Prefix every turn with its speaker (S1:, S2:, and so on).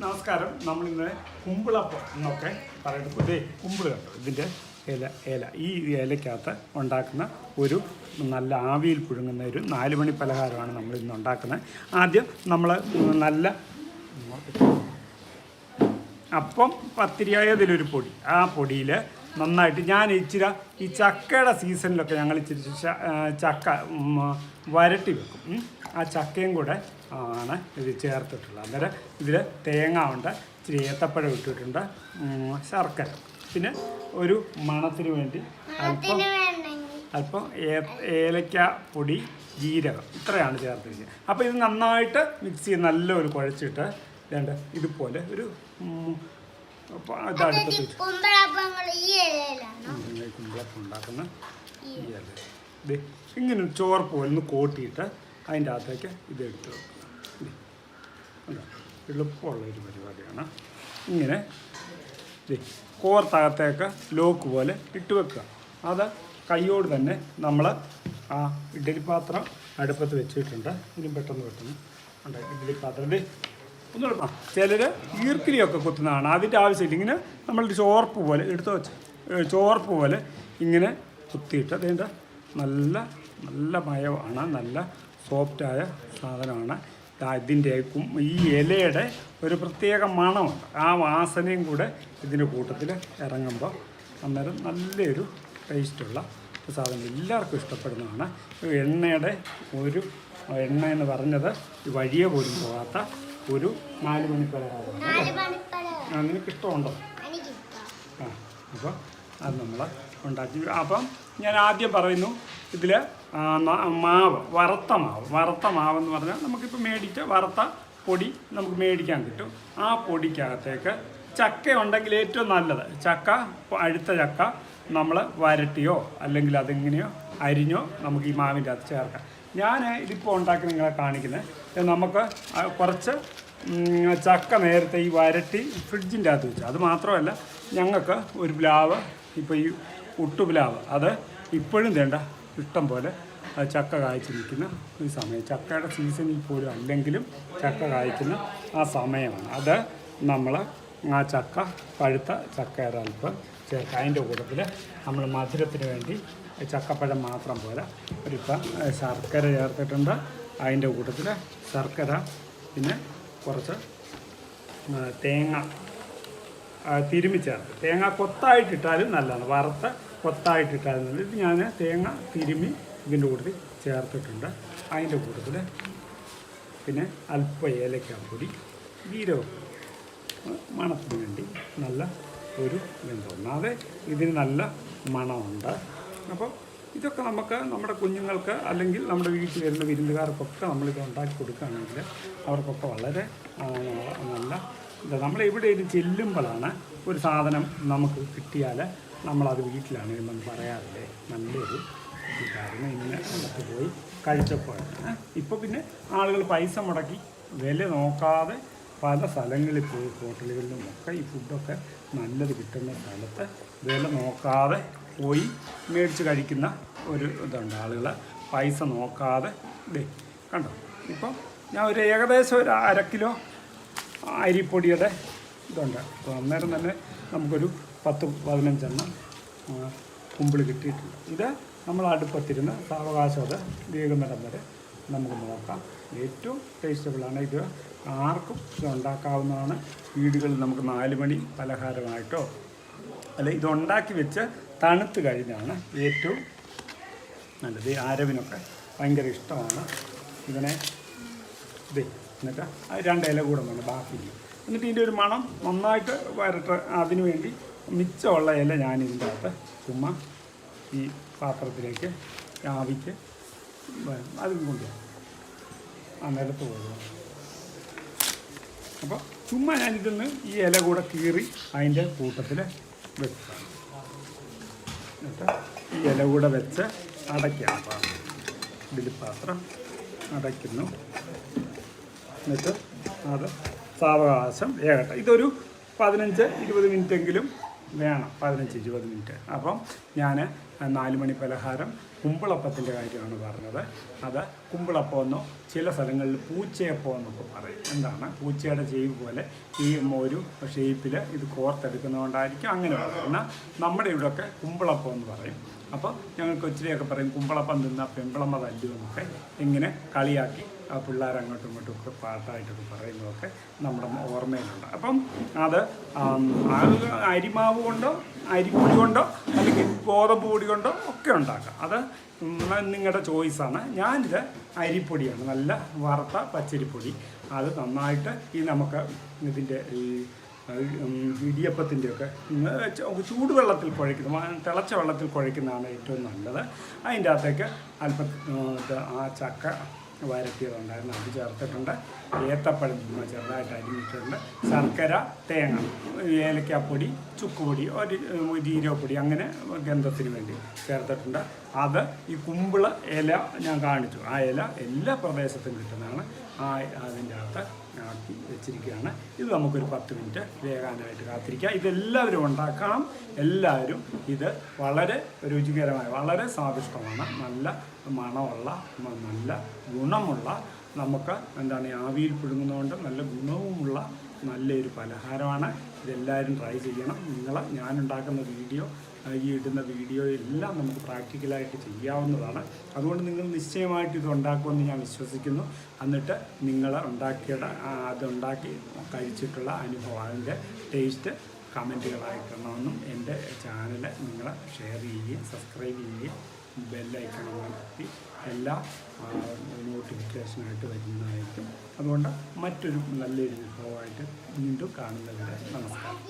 S1: നമസ്കാരം. നമ്മളിന്ന് കുമ്പിളപ്പം എന്നൊക്കെ പറയുന്നത് ഇതേ കുമ്പിള് കണ്ടോ, ഇതിൻ്റെ ഇല ഈ ഇലയ്ക്കകത്ത് ഉണ്ടാക്കുന്ന ഒരു നല്ല ആവിയിൽ പുഴുങ്ങുന്ന ഒരു 4 മണി പലഹാരമാണ് നമ്മൾ ഇന്ന് ഉണ്ടാക്കുന്നത്. ആദ്യം നമ്മൾ നല്ല അപ്പം പത്തിരിയായതിലൊരു പൊടി, ആ പൊടിയിൽ നന്നായിട്ട് ഞാൻ ഇച്ചിരി ഈ ചക്കയുടെ സീസണിലൊക്കെ ഞങ്ങൾ ഇച്ചിരി ചക്ക വരട്ടി വെക്കും. ആ ചക്കയും കൂടെ ആണ് ഇത് ചേർത്തിട്ടുള്ളത്. അന്നേരം ഇതിൽ തേങ്ങ ഉണ്ട്, ഇച്ചിരി ഏത്തപ്പഴം ഇട്ടിട്ടുണ്ട്, ശർക്കര, പിന്നെ ഒരു മണത്തിന് വേണ്ടി അല്പം ഏലക്ക പൊടി, ജീരകം, ഇത്രയാണ് ചേർത്തിരിക്കുന്നത്. അപ്പോൾ ഇത് നന്നായിട്ട് മിക്സ് ചെയ്ത് നല്ലൊരു കുഴച്ചിട്ട് രണ്ട് ഇതുപോലെ ഒരു ഇതടുത്ത് കുമ്പിളപ്പം ഉണ്ടാക്കുന്ന ഈ ഇല ഇത് ഇങ്ങനെ ചോറ് പോലെ ഒന്ന് കോട്ടിയിട്ട് അതിൻ്റെ അകത്തേക്ക് ഇതെടുത്ത് വെക്കുക. എളുപ്പമുള്ളൊരു പരിപാടിയാണ്. ഇങ്ങനെ കോർത്തകത്തേക്ക് ലോക്ക് പോലെ ഇട്ട് വെക്കുക. അത് കൈയോട് തന്നെ നമ്മൾ ആ ഇഡ്ഡലി പാത്രം അടുപ്പത്ത് വെച്ചിട്ടുണ്ട്. ഇതിനും പെട്ടെന്ന് ഉണ്ട് ഇഡ്ഡലി പാത്രം ഒന്നുകൂടെ. ചിലർ ഈർക്കിലിയൊക്കെ കുത്തുന്നതാണ്, അതിൻ്റെ ആവശ്യമില്ല. ഇങ്ങനെ നമ്മളൊരു ചോർപ്പ് പോലെ എടുത്ത് വെച്ച് ചോർപ്പ് പോലെ ഇങ്ങനെ കുത്തിയിട്ട് അതിൻ്റെ നല്ല നല്ല മയമാണ്, നല്ല സോഫ്റ്റായ സാധനമാണ്. ഇതിൻ്റെ ഈ ഇലയുടെ ഒരു പ്രത്യേക മണമുണ്ട്, ആ വാസനയും കൂടെ ഇതിൻ്റെ കൂട്ടത്തിൽ ഇറങ്ങുമ്പോൾ അന്നേരം നല്ലൊരു ടേസ്റ്റുള്ള സാധനം, എല്ലാവർക്കും ഇഷ്ടപ്പെടുന്നതാണ്. എണ്ണയുടെ ഒരു എണ്ണ എന്ന് പറഞ്ഞത് വഴിയെ പോലും പോകാത്ത ഒരു 4 മണി പലഹാരമാണ്. നിനക്ക് ഇഷ്ടമുണ്ടോ? ആ, അപ്പോൾ അത് നമ്മൾ ഉണ്ടാക്കി. അപ്പം ഞാൻ ആദ്യം പറയുന്നു, ഇതിൽ വറുത്ത മാവെന്ന് പറഞ്ഞാൽ നമുക്കിപ്പോൾ മേടിച്ച വറുത്ത പൊടി നമുക്ക് മേടിക്കാൻ കിട്ടും. ആ പൊടിക്കകത്തേക്ക് ചക്ക ഉണ്ടെങ്കിൽ ഏറ്റവും നല്ലത്, അഴുത്ത ചക്ക നമ്മൾ വരട്ടിയോ അല്ലെങ്കിൽ അതിങ്ങനെയോ അരിഞ്ഞോ നമുക്ക് ഈ മാവിൻ്റെ അകത്ത് ചേർക്കാം. ഞാൻ ഇതിപ്പോൾ ഉണ്ടാക്കി നിങ്ങളെ കാണിക്കുന്നത്, നമുക്ക് കുറച്ച് ചക്ക നേരത്തെ ഈ വരട്ടി ഫ്രിഡ്ജിൻ്റെ അകത്ത് വെച്ചു. അത് മാത്രമല്ല, ഞങ്ങൾക്ക് ഒരു പ്ലാവ്, ഇപ്പോൾ ഈ ഒട്ടുപ്ലാവ്, അത് ഇപ്പോഴും വേണ്ട ഇഷ്ടം പോലെ ചക്ക കായ്ച്ച് നിൽക്കുന്ന ഒരു സമയം, ചക്കയുടെ സീസണിൽ പോലും അല്ലെങ്കിലും ചക്ക കായ്ക്കുന്ന ആ സമയമാണ്. അത് നമ്മൾ ആ ചക്ക, പഴുത്ത ചക്കയുടെ അല്പം ചേർക്കുക. അതിൻ്റെ കൂട്ടത്തിൽ നമ്മൾ മധുരത്തിന് വേണ്ടി ചക്കപ്പഴം മാത്രം പോരാ, ഒരിപ്പം ശർക്കര ചേർത്തിട്ടുണ്ട്. അതിൻ്റെ കൂട്ടത്തിൽ ശർക്കര, പിന്നെ കുറച്ച് തേങ്ങ തിരുമ്മി ചേർത്ത്, തേങ്ങ കൊത്തായിട്ടിട്ടാലും നല്ലതാണ്, വറുത്ത കൊത്തായിട്ടിട്ടാലും നല്ലത്. ഇത് ഞാൻ തേങ്ങ തിരുമ്മി ഇതിൻ്റെ കൂട്ടത്തിൽ ചേർത്തിട്ടുണ്ട്. അതിൻ്റെ കൂട്ടത്തിൽ പിന്നെ അല്പം ഏലക്കാപ്പൊടി, ജീരകം മണത്തിന് വേണ്ടി നല്ല ഒരു ഇതുണ്ട്. ഒന്നാതെ ഇതിന് നല്ല മണമുണ്ട്. അപ്പോൾ ഇതൊക്കെ നമുക്ക് നമ്മുടെ കുഞ്ഞുങ്ങൾക്ക് അല്ലെങ്കിൽ നമ്മുടെ വീട്ടിൽ വരുന്ന വിരുന്നുകാർക്കൊക്കെ നമ്മളിത് ഉണ്ടാക്കി കൊടുക്കുകയാണെങ്കിൽ അവർക്കൊക്കെ വളരെ നല്ല നമ്മളെവിടെയും ചെല്ലുമ്പോഴാണ് ഒരു സാധനം നമുക്ക് കിട്ടിയാൽ നമ്മളത് വീട്ടിലാണ് നമ്മൾ പറയാറില്ലേ, നല്ലൊരു കാരണം ഇങ്ങനെ അടുത്ത് പോയി കഴിച്ചപ്പോഴാണ്. ഇപ്പോൾ പിന്നെ ആളുകൾ പൈസ മുടക്കി വില നോക്കാതെ പല സ്ഥലങ്ങളിൽ പോയി ഹോട്ടലുകളിലും ഒക്കെ ഈ ഫുഡൊക്കെ നല്ലത് കിട്ടുന്ന സ്ഥലത്ത് വില നോക്കാതെ പോയി മേടിച്ച് കഴിക്കുന്ന ഒരു ഇതുണ്ട്. ആളുകൾ പൈസ നോക്കാതെ കണ്ടോ. ഇപ്പം ഞാൻ ഒരു ഏകദേശം ഒരു 1/2 കിലോ അരിപ്പൊടിയുടെ ഇതുണ്ട്. അപ്പോൾ അന്നേരം തന്നെ നമുക്കൊരു 10-15 എണ്ണം കുമ്പിൾ കിട്ടിയിട്ടുണ്ട്. ഇത് നമ്മൾ അടുപ്പത്തിരുന്ന് സാവകാശം അത് വേകുന്നിടം വരെ നമുക്ക് നോക്കാം. ഏറ്റവും ടേസ്റ്റബിളാണ്. ഇത് ആർക്കും ഇത് ഉണ്ടാക്കാവുന്നതാണ്. വീടുകളിൽ നമുക്ക് 4 മണി പലഹാരമായിട്ടോ അല്ലെ ഇതുണ്ടാക്കി വെച്ച് തണുത്ത് കഴിഞ്ഞാണ് ഏറ്റവും നല്ലത്. ആരവിനൊക്കെ ഭയങ്കര ഇഷ്ടമാണ് ഇതിനെ. എന്നിട്ട് 2 ഇല കൂടെ വേണം ബാക്കി. എന്നിട്ട് ഇതിൻ്റെ ഒരു മണം നന്നായിട്ട് വരട്ടെ. അതിനു വേണ്ടി മിച്ചമുള്ള ഇല ഞാൻ ഇതിൻ്റെ അകത്ത് ചുമ്മാ ഈ പാത്രത്തിലേക്ക് ആവിക്ക് അതും കൊണ്ട് ആ നിലത്ത് പോകുക. അപ്പോൾ ചുമ്മാ ഞാനിതിന്ന് ഈ ഇല കൂടെ കീറി അതിൻ്റെ കൂട്ടത്തിൽ വെക്കുക. എന്നിട്ട് ഈ ഇല കൂടെ വെച്ച് അടയ്ക്കാം. ഇഡ്ഡലി പാത്രം അടയ്ക്കുന്നു. എന്നിട്ട് അത് സാവകാശം വേകട്ടെ. ഇതൊരു 15-20 മിനിറ്റെങ്കിലും വേണം, 15-20 മിനിറ്റ്. അപ്പം ഞാൻ 4 മണി പലഹാരം കുമ്പിളപ്പത്തിൻ്റെ കാര്യമാണ് പറഞ്ഞത്. അത് കുമ്പിളപ്പമെന്നോ ചില സ്ഥലങ്ങളിൽ പൂച്ചയപ്പം എന്നൊക്കെ പറയും. എന്താണ് പൂച്ചയുടെ ചെയ്വ് പോലെ ഈ ഒരു ഷേപ്പിൽ ഇത് കോർത്തെടുക്കുന്നതുകൊണ്ടായിരിക്കും അങ്ങനെ പറയും. എന്നാൽ നമ്മുടെ ഇവിടെയൊക്കെ കുമ്പിളപ്പം എന്ന് പറയും. അപ്പോൾ ഞങ്ങൾക്ക് ഒത്തിരിയൊക്കെ പറയും കുമ്പിളപ്പം തിന്ന പെമ്പിളമ്മ തല്ലു എന്നൊക്കെ ഇങ്ങനെ കളിയാക്കി ആ പിള്ളേർ അങ്ങോട്ടും ഇങ്ങോട്ടും ഒക്കെ പാട്ടായിട്ടൊക്കെ പറയുന്നതൊക്കെ നമ്മുടെ ഓർമ്മയിലുണ്ട്. അപ്പം അത് അരിമാവ് കൊണ്ടോ അരിപ്പൊടി കൊണ്ടോ അല്ലെങ്കിൽ ഗോതമ്പ് പൊടി കൊണ്ടോ ഒക്കെ ഉണ്ടാക്കാം. അത് നിങ്ങളുടെ ചോയ്സാണ്. ഞാനിത് അരിപ്പൊടിയാണ്, നല്ല വറുത്ത പച്ചരിപ്പൊടി. അത് നന്നായിട്ട് നമുക്ക് ഇതിൻ്റെ ഈ ഇടിയപ്പത്തിൻ്റെയൊക്കെ ചൂടുവെള്ളത്തിൽ കുഴയ്ക്കുന്നത്, തിളച്ച വെള്ളത്തിൽ കുഴയ്ക്കുന്നതാണ് ഏറ്റവും നല്ലത്. അതിൻ്റെ അകത്തേക്ക് അല്പം ആ ചക്ക വരട്ടിയതുണ്ടായിരുന്നു, അത് ചേർത്തിട്ടുണ്ട്. ഏത്തപ്പഴം ചെറുതായിട്ട് അരിഞ്ഞിട്ടുണ്ട്. ശർക്കര, തേങ്ങ, ഏലക്കാപ്പൊടി, ചുക്കുപൊടി, ഒരു ജീരകപ്പൊടി അങ്ങനെ ഗന്ധത്തിന് വേണ്ടി ചേർത്തിട്ടുണ്ട്. അത് ഈ കുമ്പിള ഇല ഞാൻ കാണിച്ചു. ആ ഇല എല്ലാ പ്രദേശത്തും കിട്ടുന്നതാണ്. അതിൻ്റെ അകത്ത് ആക്കി വെച്ചിരിക്കുകയാണ്. ഇത് നമുക്കൊരു 10 മിനിറ്റ് വേകാനായിട്ട് കാത്തിരിക്കുക. ഇതെല്ലാവരും ഉണ്ടാക്കണം. എല്ലാവരും ഇത് വളരെ രുചികരമായ, വളരെ സ്വാദിഷ്ടമാണ്, നല്ല മണമുള്ള, നല്ല ഗുണമുള്ള, നമുക്ക് എന്താണ് ആവിയിൽ പുഴുങ്ങുന്നതുകൊണ്ട് നല്ല ഗുണവുമുള്ള നല്ലൊരു പലഹാരമാണ്. ഇതെല്ലാവരും ട്രൈ ചെയ്യണം. ഞാനുണ്ടാക്കുന്ന വീഡിയോ, ഈ ഇടുന്ന വീഡിയോ എല്ലാം നമുക്ക് പ്രാക്ടിക്കലായിട്ട് ചെയ്യാവുന്നതാണ്. അതുകൊണ്ട് നിങ്ങൾ നിശ്ചയമായിട്ട് ഇത് ഉണ്ടാക്കുമെന്ന് ഞാൻ വിശ്വസിക്കുന്നു. എന്നിട്ട് നിങ്ങൾ അതുണ്ടാക്കി കഴിച്ചിട്ടുള്ള അനുഭവം, അതിൻ്റെ ടേസ്റ്റ് കമൻറ്റുകളായിട്ടണമെന്നും എൻ്റെ ചാനൽ നിങ്ങൾ ഷെയർ ചെയ്യുകയും സബ്സ്ക്രൈബ് ചെയ്യുകയും ബെല്ലൈക്കൺ അമർത്തി എല്ലാ നോട്ടിഫിക്കേഷനായിട്ട് വരുന്നതായിരിക്കും. അതുകൊണ്ട് മറ്റൊരു നല്ലൊരു വിഭവമായിട്ട് വീണ്ടും കാണുന്നവരെ നമസ്കാരം.